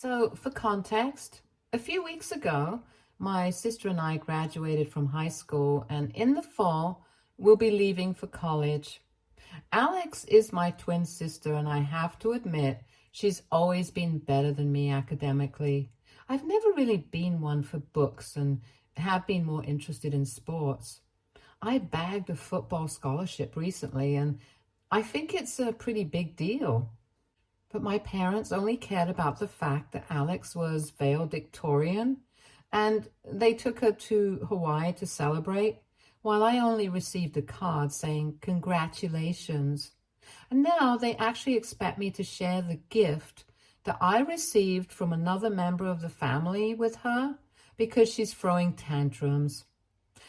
So, for context, a few weeks ago, my sister and I graduated from high school, and in the fall, we'll be leaving for college. Alex is my twin sister, and I have to admit, she's always been better than me academically. I've never really been one for books and have been more interested in sports. I bagged a football scholarship recently, and I think it's a pretty big deal. But my parents only cared about the fact that Alex was valedictorian, and they took her to Hawaii to celebrate, while I only received a card saying congratulations. And now they actually expect me to share the gift that I received from another member of the family with her because she's throwing tantrums.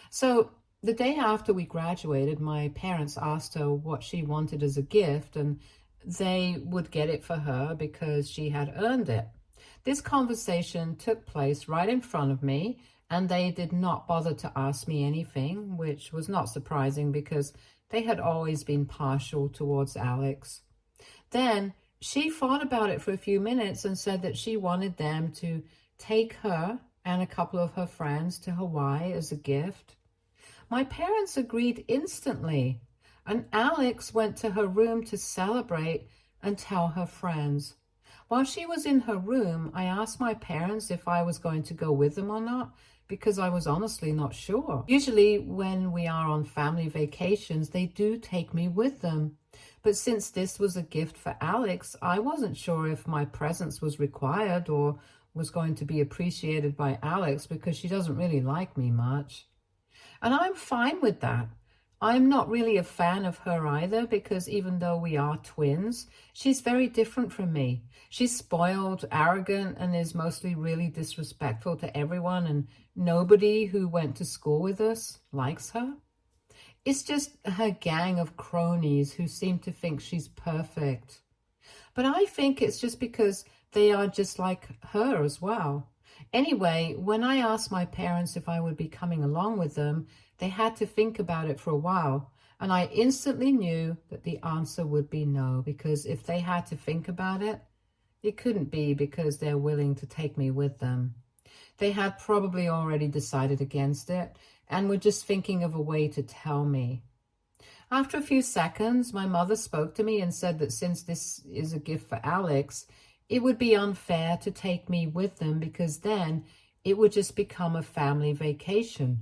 So the day after we graduated, my parents asked her what she wanted as a gift, and they would get it for her because she had earned it. This conversation took place right in front of me, and they did not bother to ask me anything, which was not surprising because they had always been partial towards Alex. Then she thought about it for a few minutes and said that she wanted them to take her and a couple of her friends to Hawaii as a gift. My parents agreed instantly, and Alex went to her room to celebrate and tell her friends. While she was in her room, I asked my parents if I was going to go with them or not, because I was honestly not sure. Usually when we are on family vacations, they do take me with them. But since this was a gift for Alex, I wasn't sure if my presence was required or was going to be appreciated by Alex because she doesn't really like me much. And I'm fine with that. I'm not really a fan of her either because even though we are twins, she's very different from me. She's spoiled, arrogant, and is mostly really disrespectful to everyone, and nobody who went to school with us likes her. It's just her gang of cronies who seem to think she's perfect. But I think it's just because they are just like her as well. Anyway, when I asked my parents if I would be coming along with them, they had to think about it for a while, and I instantly knew that the answer would be no, because if they had to think about it, it couldn't be because they're willing to take me with them. They had probably already decided against it and were just thinking of a way to tell me. After a few seconds, my mother spoke to me and said that since this is a gift for Alex, it would be unfair to take me with them because then it would just become a family vacation.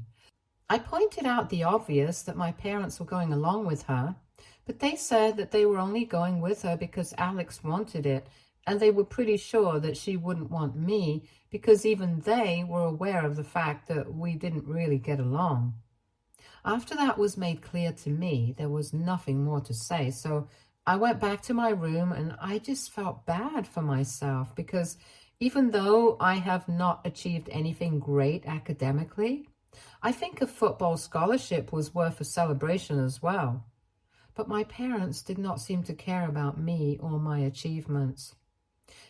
I pointed out the obvious that my parents were going along with her, but they said that they were only going with her because Alex wanted it, and they were pretty sure that she wouldn't want me because even they were aware of the fact that we didn't really get along. After that was made clear to me, there was nothing more to say, so I went back to my room and I just felt bad for myself because even though I have not achieved anything great academically, I think a football scholarship was worth a celebration as well. But my parents did not seem to care about me or my achievements.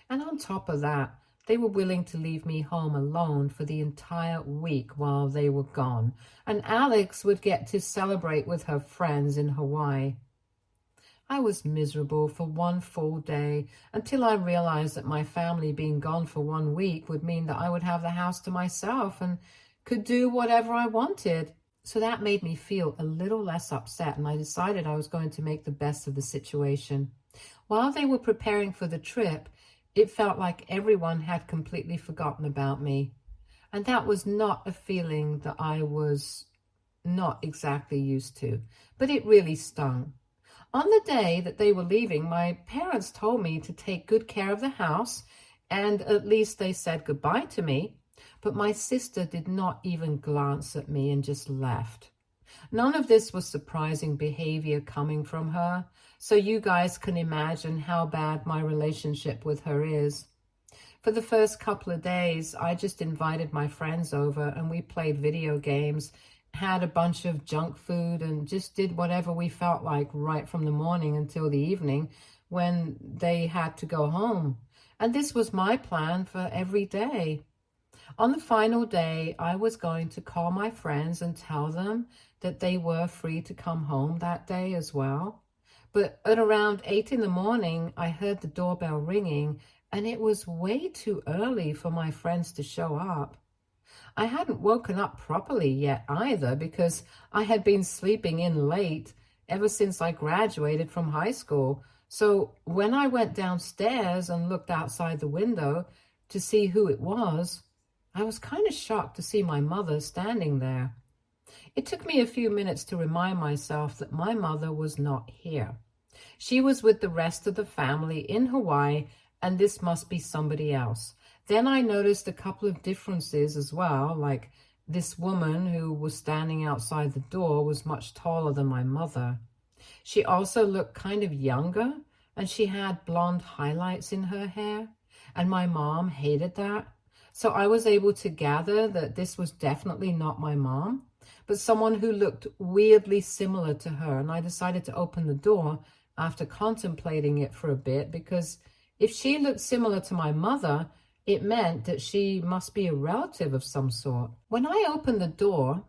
And on top of that, they were willing to leave me home alone for the entire week while they were gone, and Alex would get to celebrate with her friends in Hawaii. I was miserable for one full day until I realized that my family being gone for 1 week would mean that I would have the house to myself and could do whatever I wanted. So that made me feel a little less upset, and I decided I was going to make the best of the situation. While they were preparing for the trip, it felt like everyone had completely forgotten about me. And that was not a feeling that I was not exactly used to, but it really stung. On the day that they were leaving, my parents told me to take good care of the house, and at least they said goodbye to me. But my sister did not even glance at me and just left. None of this was surprising behavior coming from her, so you guys can imagine how bad my relationship with her is. For the first couple of days, I just invited my friends over and we played video games, had a bunch of junk food, and just did whatever we felt like right from the morning until the evening when they had to go home. And this was my plan for every day. On the final day, I was going to call my friends and tell them that they were free to come home that day as well. But at around 8 in the morning, I heard the doorbell ringing, and it was way too early for my friends to show up. I hadn't woken up properly yet either because I had been sleeping in late ever since I graduated from high school. So when I went downstairs and looked outside the window to see who it was, I was kind of shocked to see my mother standing there. It took me a few minutes to remind myself that my mother was not here. She was with the rest of the family in Hawaii, and this must be somebody else. Then I noticed a couple of differences as well, like this woman who was standing outside the door was much taller than my mother. She also looked kind of younger, and she had blonde highlights in her hair, and my mom hated that. So I was able to gather that this was definitely not my mom, but someone who looked weirdly similar to her, and I decided to open the door after contemplating it for a bit, because if she looked similar to my mother, it meant that she must be a relative of some sort. When I opened the door,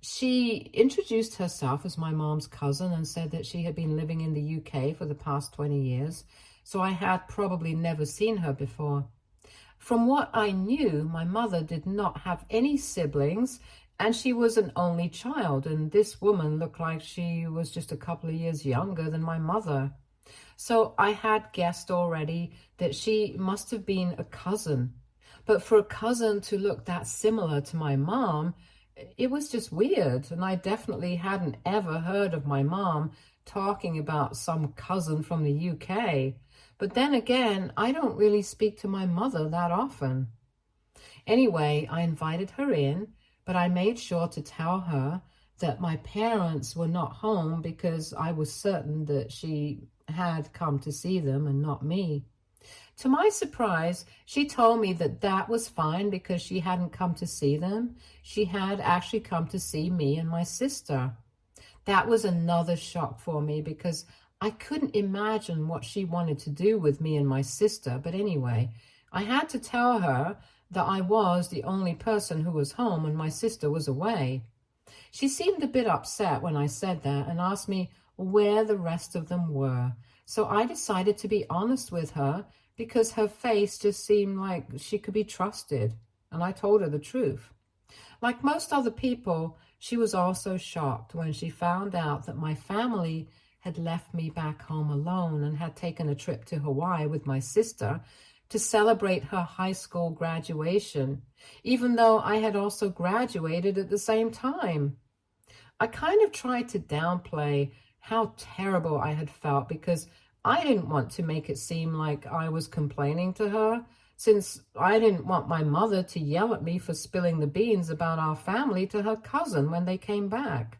she introduced herself as my mom's cousin and said that she had been living in the UK for the past 20 years, so I had probably never seen her before. From what I knew, my mother did not have any siblings, and she was an only child, and this woman looked like she was just a couple of years younger than my mother. So I had guessed already that she must have been a cousin. But for a cousin to look that similar to my mom, it was just weird. And I definitely hadn't ever heard of my mom talking about some cousin from the UK. But then again, I don't really speak to my mother that often. Anyway, I invited her in, but I made sure to tell her that my parents were not home because I was certain that she had come to see them and not me. To my surprise, she told me that that was fine because she hadn't come to see them. She had actually come to see me and my sister. That was another shock for me because I couldn't imagine what she wanted to do with me and my sister. But anyway, I had to tell her that I was the only person who was home and my sister was away. She seemed a bit upset when I said that and asked me where the rest of them were. So I decided to be honest with her because her face just seemed like she could be trusted, and I told her the truth. Like most other people, she was also shocked when she found out that my family had left me back home alone and had taken a trip to Hawaii with my sister to celebrate her high school graduation, even though I had also graduated at the same time. I kind of tried to downplay how terrible I had felt because I didn't want to make it seem like I was complaining to her, since I didn't want my mother to yell at me for spilling the beans about our family to her cousin when they came back.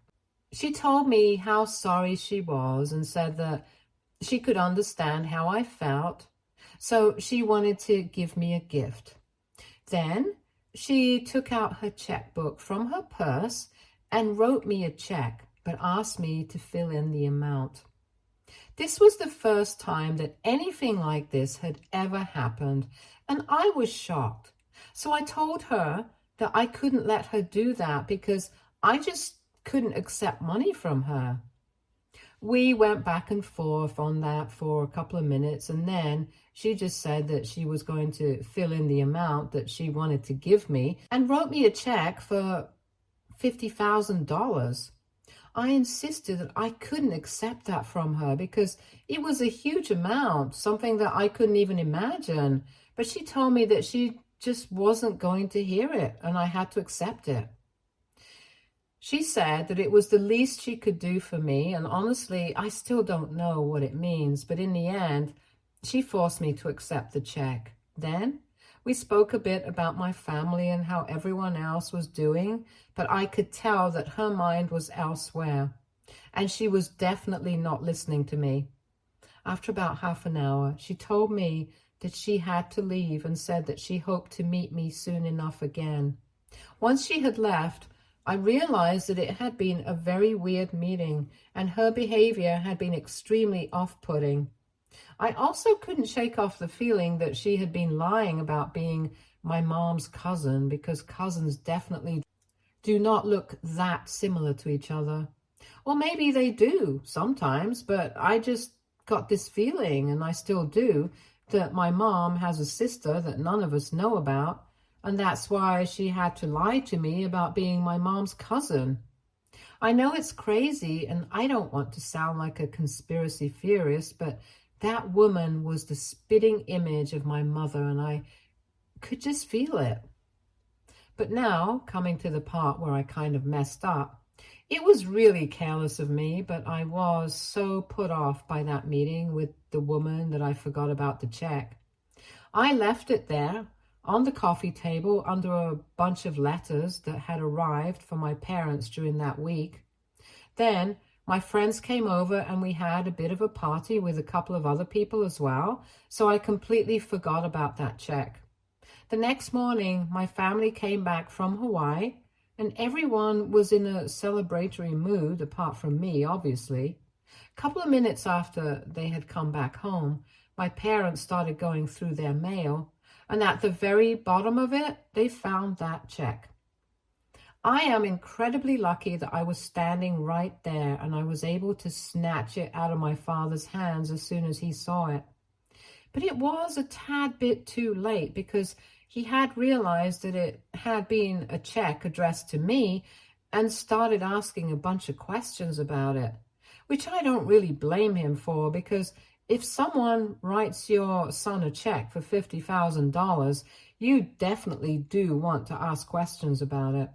She told me how sorry she was and said that she could understand how I felt, so she wanted to give me a gift. Then she took out her checkbook from her purse and wrote me a check, but asked me to fill in the amount. This was the first time that anything like this had ever happened, and I was shocked. So I told her that I couldn't let her do that because I just couldn't accept money from her. We went back and forth on that for a couple of minutes, and then she just said that she was going to fill in the amount that she wanted to give me and wrote me a check for $50,000. I insisted that I couldn't accept that from her because it was a huge amount, something that I couldn't even imagine. But she told me that she just wasn't going to hear it, and I had to accept it. She said that it was the least she could do for me, and honestly, I still don't know what it means, but in the end, she forced me to accept the check. Then we spoke a bit about my family and how everyone else was doing, but I could tell that her mind was elsewhere, and she was definitely not listening to me. After about half an hour, she told me that she had to leave and said that she hoped to meet me soon enough again. Once she had left, I realized that it had been a very weird meeting, and her behavior had been extremely off-putting. I also couldn't shake off the feeling that she had been lying about being my mom's cousin, because cousins definitely do not look that similar to each other. Or maybe they do sometimes, but I just got this feeling, and I still do, that my mom has a sister that none of us know about, and that's why she had to lie to me about being my mom's cousin. I know it's crazy, and I don't want to sound like a conspiracy theorist, but that woman was the spitting image of my mother, and I could just feel it. But now, coming to the part where I kind of messed up, it was really careless of me, but I was so put off by that meeting with the woman that I forgot about the check. I left it there on the coffee table under a bunch of letters that had arrived for my parents during that week. Then my friends came over and we had a bit of a party with a couple of other people as well, so I completely forgot about that check. The next morning, my family came back from Hawaii, and everyone was in a celebratory mood, apart from me, obviously. A couple of minutes after they had come back home, my parents started going through their mail, and at the very bottom of it, they found that check. I am incredibly lucky that I was standing right there and I was able to snatch it out of my father's hands as soon as he saw it. But it was a tad bit too late because he had realized that it had been a check addressed to me and started asking a bunch of questions about it, which I don't really blame him for, because if someone writes your son a check for $50,000, you definitely do want to ask questions about it.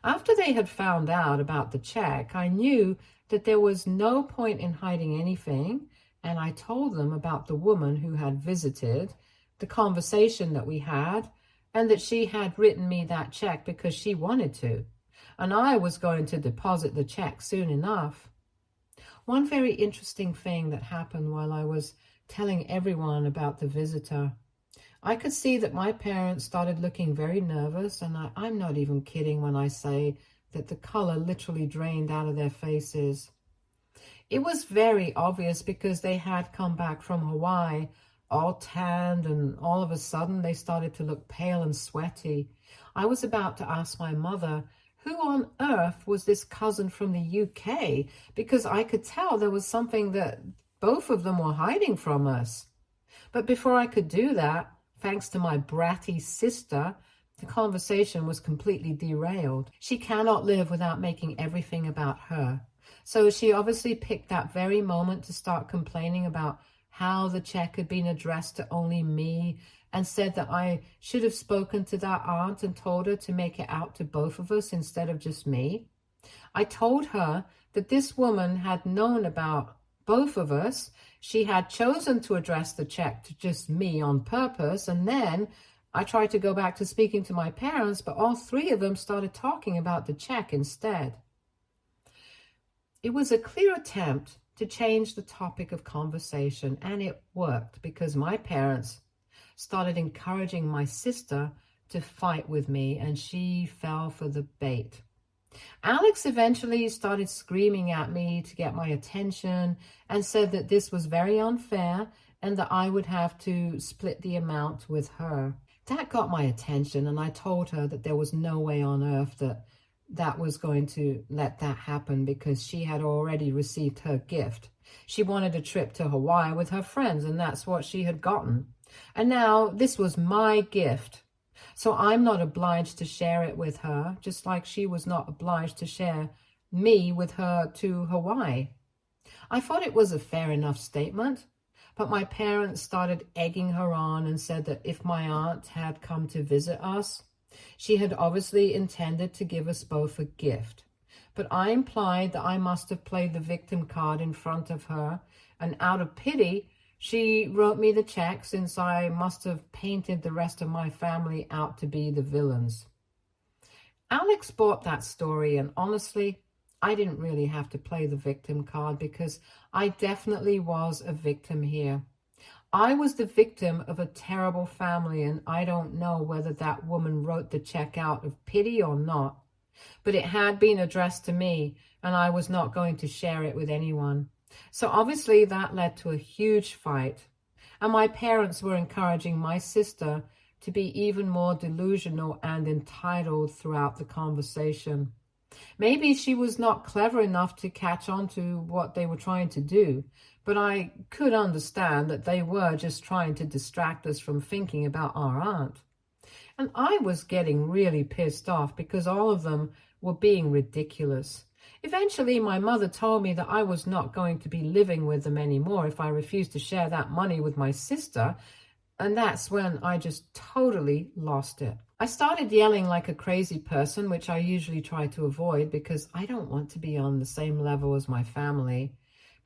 After they had found out about the check, I knew that there was no point in hiding anything, and I told them about the woman who had visited, the conversation that we had, and that she had written me that check because she wanted to, and I was going to deposit the check soon enough. One very interesting thing that happened while I was telling everyone about the visitor, I could see that my parents started looking very nervous, and I'm not even kidding when I say that the color literally drained out of their faces. It was very obvious because they had come back from Hawaii all tanned, and all of a sudden they started to look pale and sweaty. I was about to ask my mother, who on earth was this cousin from the UK? Because I could tell there was something that both of them were hiding from us. But before I could do that, thanks to my bratty sister, the conversation was completely derailed. She cannot live without making everything about her. So she obviously picked that very moment to start complaining about how the check had been addressed to only me, and said that I should have spoken to that aunt and told her to make it out to both of us instead of just me. I told her that this woman had known about both of us. She had chosen to address the check to just me on purpose, and then I tried to go back to speaking to my parents, but all three of them started talking about the check instead. It was a clear attempt to change the topic of conversation, and it worked because my parents started encouraging my sister to fight with me, and she fell for the bait. Alex eventually started screaming at me to get my attention and said that this was very unfair and that I would have to split the amount with her. That got my attention, and I told her that there was no way on earth that was going to let that happen because she had already received her gift. She wanted a trip to Hawaii with her friends, and that's what she had gotten. And now this was my gift. So I'm not obliged to share it with her, just like she was not obliged to share me with her to Hawaii. I thought it was a fair enough statement, but my parents started egging her on and said that if my aunt had come to visit us, she had obviously intended to give us both a gift. But I implied that I must have played the victim card in front of her, and out of pity, she wrote me the check, since I must have painted the rest of my family out to be the villains. Alex bought that story, and honestly, I didn't really have to play the victim card because I definitely was a victim here. I was the victim of a terrible family, and I don't know whether that woman wrote the check out of pity or not, but it had been addressed to me, and I was not going to share it with anyone. So obviously that led to a huge fight, and my parents were encouraging my sister to be even more delusional and entitled throughout the conversation. Maybe she was not clever enough to catch on to what they were trying to do, but I could understand that they were just trying to distract us from thinking about our aunt. And I was getting really pissed off because all of them were being ridiculous. Eventually, my mother told me that I was not going to be living with them anymore if I refused to share that money with my sister, and that's when I just totally lost it. I started yelling like a crazy person, which I usually try to avoid because I don't want to be on the same level as my family.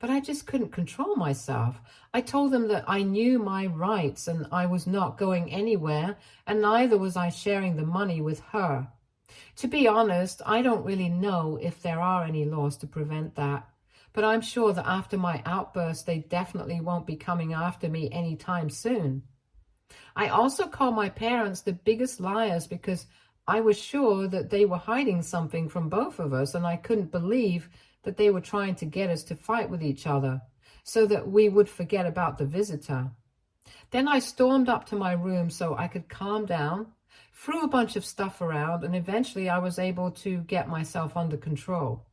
But I just couldn't control myself. I told them that I knew my rights and I was not going anywhere, and neither was I sharing the money with her. To be honest, I don't really know if there are any laws to prevent that, but I'm sure that after my outburst, they definitely won't be coming after me anytime soon. I also called my parents the biggest liars because I was sure that they were hiding something from both of us, and I couldn't believe that they were trying to get us to fight with each other so that we would forget about the visitor. Then I stormed up to my room so I could calm down, threw a bunch of stuff around, and eventually I was able to get myself under control.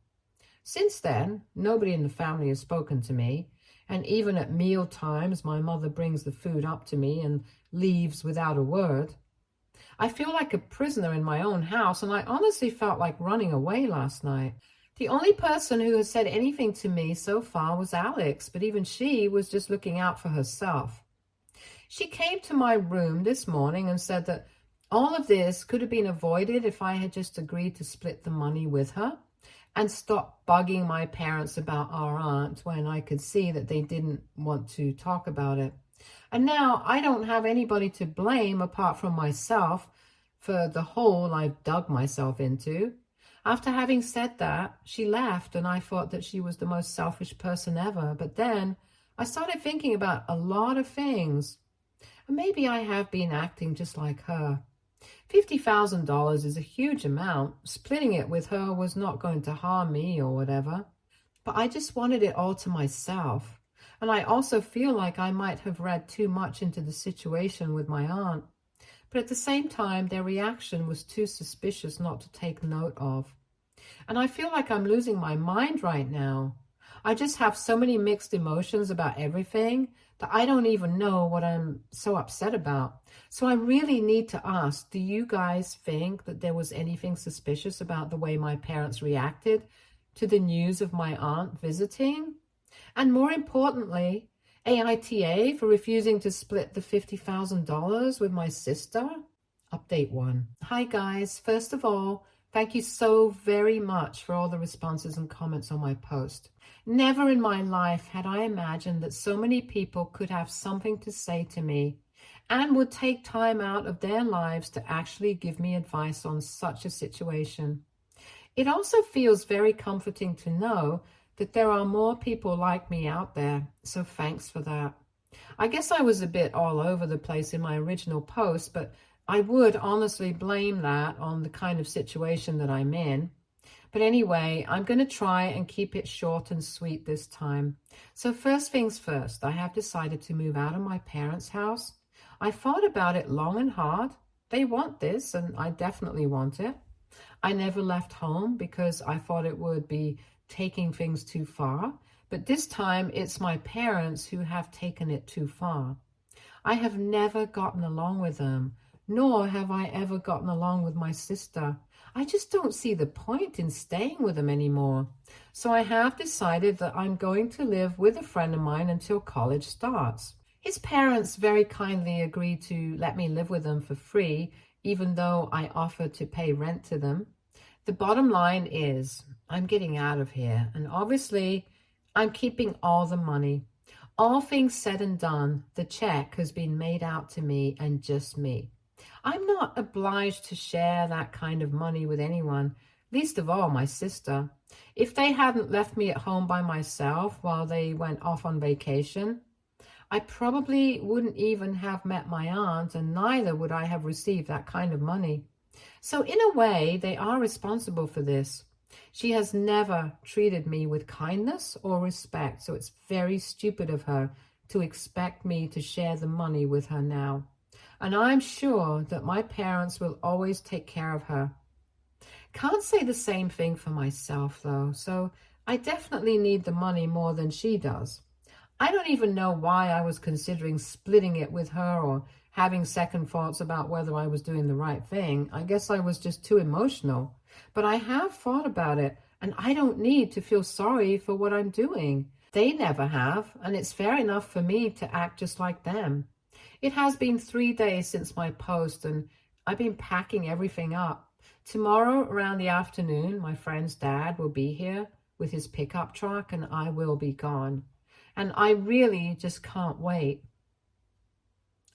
Since then, nobody in the family has spoken to me, and even at meal times, my mother brings the food up to me and leaves without a word. I feel like a prisoner in my own house, and I honestly felt like running away last night. The only person who has said anything to me so far was Alex, but even she was just looking out for herself. She came to my room this morning and said that all of this could have been avoided if I had just agreed to split the money with her and stop bugging my parents about our aunt when I could see that they didn't want to talk about it. And now I don't have anybody to blame apart from myself for the hole I've dug myself into. After having said that, she left, and I thought that she was the most selfish person ever. But then I started thinking about a lot of things. And maybe I have been acting just like her. $50,000 is a huge amount. Splitting it with her was not going to harm me or whatever. But I just wanted it all to myself. And I also feel like I might have read too much into the situation with my aunt. But at the same time, their reaction was too suspicious not to take note of. And I feel like I'm losing my mind right now. I just have so many mixed emotions about everything that I don't even know what I'm so upset about. So I really need to ask, do you guys think that there was anything suspicious about the way my parents reacted to the news of my aunt visiting? And more importantly, AITA for refusing to split the $50,000 with my sister? Update 1. Hi guys, first of all, thank you so very much for all the responses and comments on my post. Never in my life had I imagined that so many people could have something to say to me and would take time out of their lives to actually give me advice on such a situation. It also feels very comforting to know that there are more people like me out there, so thanks for that. I guess I was a bit all over the place in my original post, but I would honestly blame that on the kind of situation that I'm in. But anyway, I'm going to try and keep it short and sweet this time. So first things first, I have decided to move out of my parents' house. I thought about it long and hard. They want this, and I definitely want it. I never left home because I thought it would be taking things too far, but this time it's my parents who have taken it too far. I have never gotten along with them, nor have I ever gotten along with my sister. I just don't see the point in staying with them anymore. So I have decided that I'm going to live with a friend of mine until college starts. His parents very kindly agreed to let me live with them for free, even though I offered to pay rent to them. The bottom line is I'm getting out of here, and obviously I'm keeping all the money. All things said and done, the check has been made out to me and just me. I'm not obliged to share that kind of money with anyone, least of all my sister. If they hadn't left me at home by myself while they went off on vacation, I probably wouldn't even have met my aunt, and neither would I have received that kind of money. So in a way, they are responsible for this. She has never treated me with kindness or respect, so it's very stupid of her to expect me to share the money with her now. And I'm sure that my parents will always take care of her. Can't say the same thing for myself, though, so I definitely need the money more than she does. I don't even know why I was considering splitting it with her or having second thoughts about whether I was doing the right thing. I guess I was just too emotional. But I have thought about it, and I don't need to feel sorry for what I'm doing. They never have, and it's fair enough for me to act just like them. It has been 3 days since my post, and I've been packing everything up. Tomorrow around the afternoon, my friend's dad will be here with his pickup truck, and I will be gone. And I really just can't wait.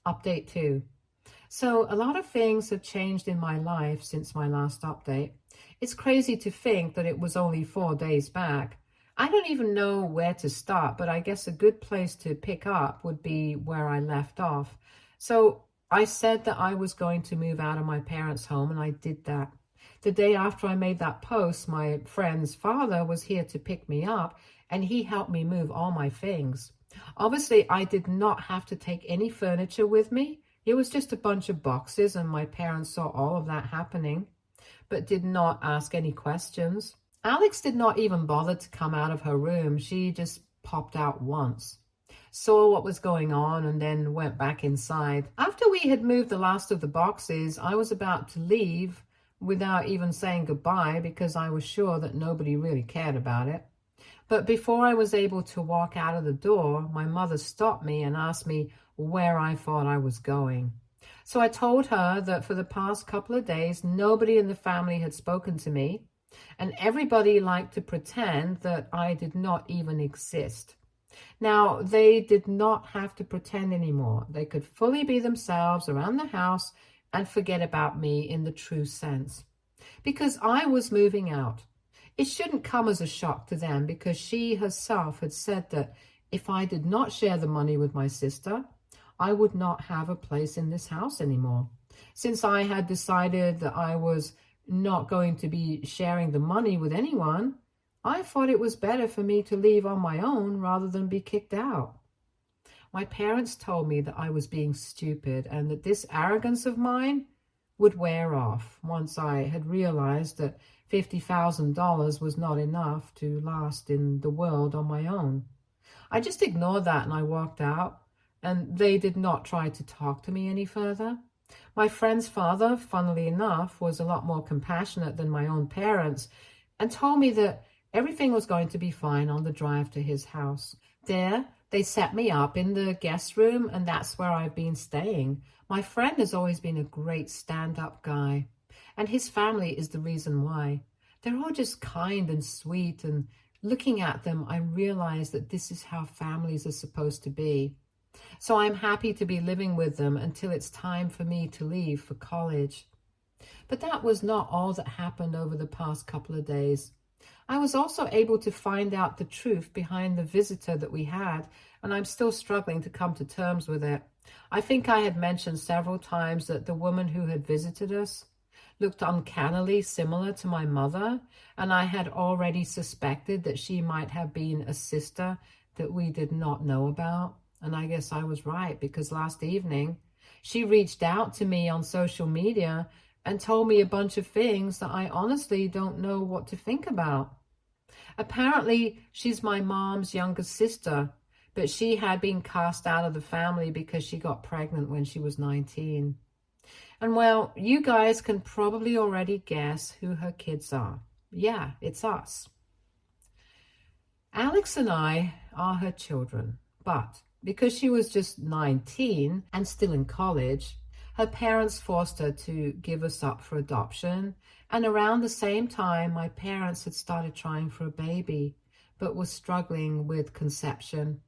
Update 2. So a lot of things have changed in my life since my last update. It's crazy to think that it was only 4 days back. I don't even know where to start, but I guess a good place to pick up would be where I left off. So I said that I was going to move out of my parents' home, and I did that. The day after I made that post, my friend's father was here to pick me up, and he helped me move all my things. Obviously, I did not have to take any furniture with me. It was just a bunch of boxes, and my parents saw all of that happening, but did not ask any questions. Alex did not even bother to come out of her room. She just popped out once, saw what was going on, and then went back inside. After we had moved the last of the boxes, I was about to leave without even saying goodbye because I was sure that nobody really cared about it. But before I was able to walk out of the door, my mother stopped me and asked me where I thought I was going. So I told her that for the past couple of days, nobody in the family had spoken to me, and everybody liked to pretend that I did not even exist. Now, they did not have to pretend anymore. They could fully be themselves around the house and forget about me in the true sense. Because I was moving out. It shouldn't come as a shock to them because she herself had said that if I did not share the money with my sister, I would not have a place in this house anymore. Since I had decided that I was not going to be sharing the money with anyone, I thought it was better for me to leave on my own rather than be kicked out. My parents told me that I was being stupid and that this arrogance of mine would wear off once I had realized that $50,000 was not enough to last in the world on my own. I just ignored that and I walked out, and they did not try to talk to me any further. My friend's father, funnily enough, was a lot more compassionate than my own parents and told me that everything was going to be fine on the drive to his house. There, they set me up in the guest room, and that's where I've been staying. My friend has always been a great stand-up guy, and his family is the reason why. They're all just kind and sweet, and looking at them, I realize that this is how families are supposed to be. So I'm happy to be living with them until it's time for me to leave for college. But that was not all that happened over the past couple of days. I was also able to find out the truth behind the visitor that we had, and I'm still struggling to come to terms with it. I think I had mentioned several times that the woman who had visited us looked uncannily similar to my mother, and I had already suspected that she might have been a sister that we did not know about. And I guess I was right, because last evening she reached out to me on social media and told me a bunch of things that I honestly don't know what to think about. Apparently, she's my mom's younger sister, but she had been cast out of the family because she got pregnant when she was 19. And well, you guys can probably already guess who her kids are. Yeah, it's us. Alex and I are her children, but because she was just 19 and still in college, her parents forced her to give us up for adoption, and around the same time, my parents had started trying for a baby, but were struggling with conception.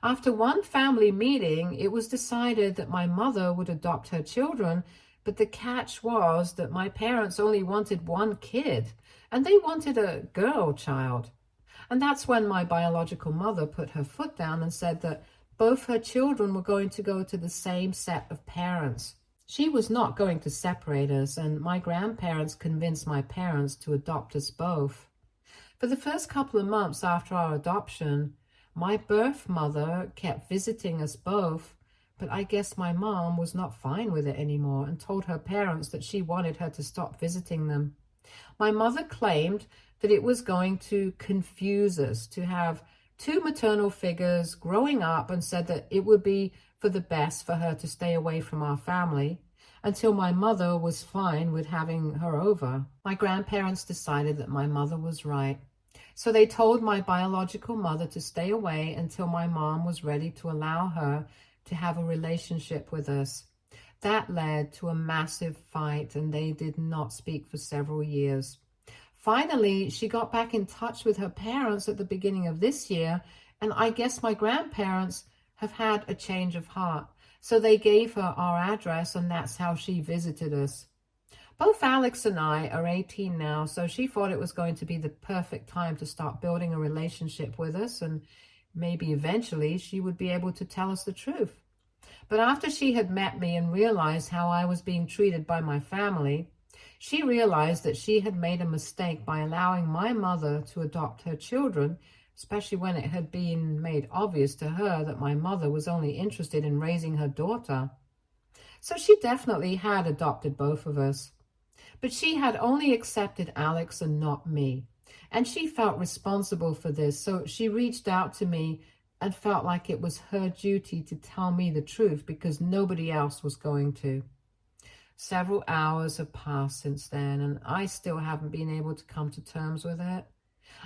After one family meeting, it was decided that my mother would adopt her children, but the catch was that my parents only wanted one kid, and they wanted a girl child. And that's when my biological mother put her foot down and said that both her children were going to go to the same set of parents. She was not going to separate us, and my grandparents convinced my parents to adopt us both. For the first couple of months after our adoption, my birth mother kept visiting us both, but I guess my mom was not fine with it anymore and told her parents that she wanted her to stop visiting them. My mother claimed that it was going to confuse us, to have two maternal figures growing up and said that it would be for the best for her to stay away from our family until my mother was fine with having her over. My grandparents decided that my mother was right. So they told my biological mother to stay away until my mom was ready to allow her to have a relationship with us. That led to a massive fight, and they did not speak for several years. Finally, she got back in touch with her parents at the beginning of this year, and I guess my grandparents have had a change of heart. So they gave her our address, and that's how she visited us. Both Alex and I are 18 now, so she thought it was going to be the perfect time to start building a relationship with us, and maybe eventually she would be able to tell us the truth. But after she had met me and realized how I was being treated by my family, she realized that she had made a mistake by allowing my mother to adopt her children, especially when it had been made obvious to her that my mother was only interested in raising her daughter. So she definitely had adopted both of us. But she had only accepted Alex and not me. And she felt responsible for this, so she reached out to me and felt like it was her duty to tell me the truth because nobody else was going to. Several hours have passed since then, and I still haven't been able to come to terms with it.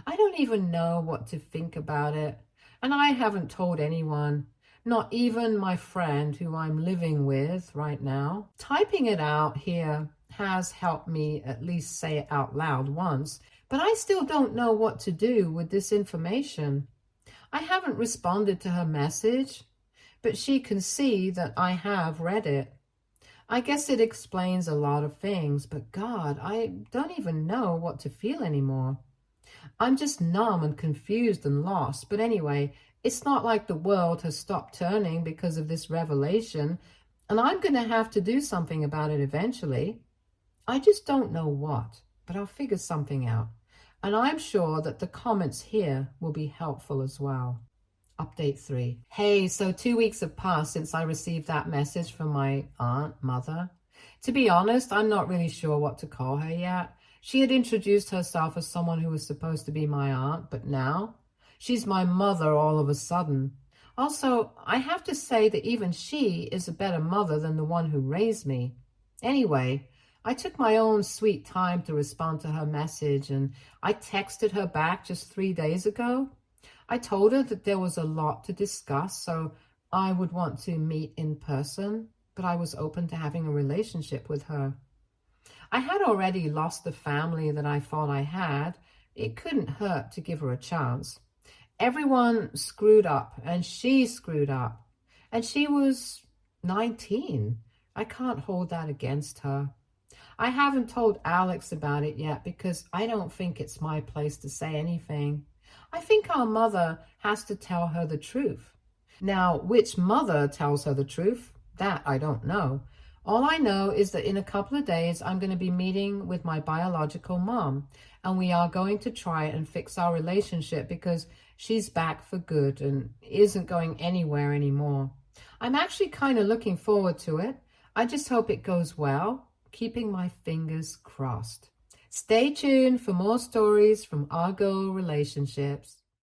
I don't even know what to think about it, and I haven't told anyone, not even my friend who I'm living with right now. Typing it out here has helped me at least say it out loud once, but I still don't know what to do with this information. I haven't responded to her message, but she can see that I have read it. I guess it explains a lot of things, but God, I don't even know what to feel anymore. I'm just numb and confused and lost. But anyway, it's not like the world has stopped turning because of this revelation, and I'm going to have to do something about it eventually. I just don't know what, but I'll figure something out. And I'm sure that the comments here will be helpful as well. Update 3. Hey, so 2 weeks have passed since I received that message from my mother. To be honest, I'm not really sure what to call her yet. She had introduced herself as someone who was supposed to be my aunt, but now she's my mother all of a sudden. Also, I have to say that even she is a better mother than the one who raised me. Anyway, I took my own sweet time to respond to her message, and I texted her back just 3 days ago. I told her that there was a lot to discuss, so I would want to meet in person, but I was open to having a relationship with her. I had already lost the family that I thought I had. It couldn't hurt to give her a chance. Everyone screwed up, and she screwed up. And she was 19. I can't hold that against her. I haven't told Alex about it yet because I don't think it's my place to say anything. I think our mother has to tell her the truth. Now, which mother tells her the truth? That I don't know. All I know is that in a couple of days, I'm going to be meeting with my biological mom, and we are going to try and fix our relationship because she's back for good and isn't going anywhere anymore. I'm actually kind of looking forward to it. I just hope it goes well, keeping my fingers crossed. Stay tuned for more stories from Argo Relationships.